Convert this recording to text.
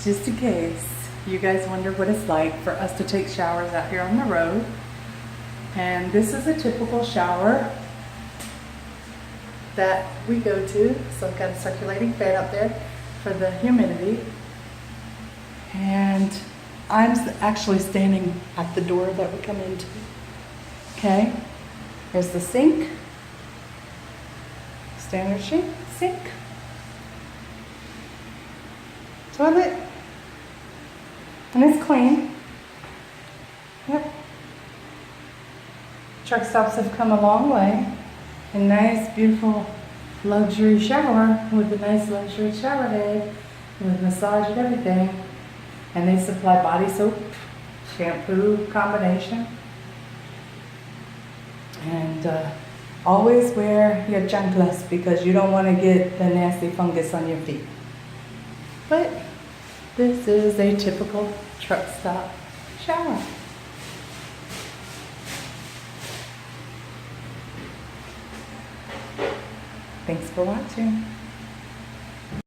just in case you guys wonder what it's like for us to take showers out here on the road. And this is a typical shower that we go to. So I've got a circulating fan up there for the humidity. And I'm actually standing at the door that we come into. Okay, there's the sink, standard sink, toilet, and it's clean. Yep. Truck stops have come a long way. A nice, beautiful luxury shower with a nice luxury shower head with massage and everything. And they supply body soap, shampoo combination. And always wear your chanclas because you don't want to get the nasty fungus on your feet. But this is a typical truck stop shower. Thanks for watching.